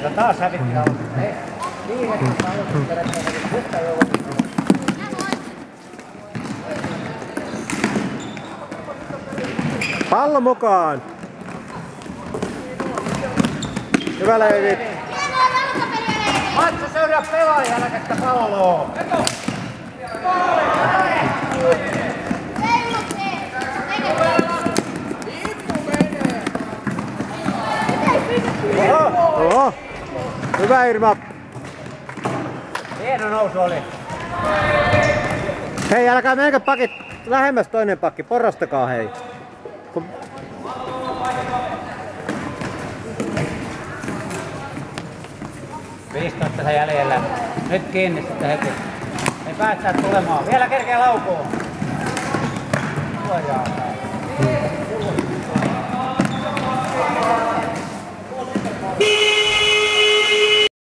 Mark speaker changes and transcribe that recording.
Speaker 1: Ja taas hävitti aloittaa. Viimeksi aloittaa perättäin. Nyt ei ole.
Speaker 2: Pallo mukaan! Hyvä Leevi!
Speaker 1: Matsa seuraa pelaaja, älä palloa!
Speaker 2: Oho! Hyvä Irma!
Speaker 1: Hieno nousu oli.
Speaker 2: Hei, älkää menkö pakit lähemmäs toinen pakki, porrastakaa hei.
Speaker 1: 15 jäljellä. Nyt kiinni sitten heti. Ei päästään tulemaan. Vielä kerkeä laukoon. Suojaa.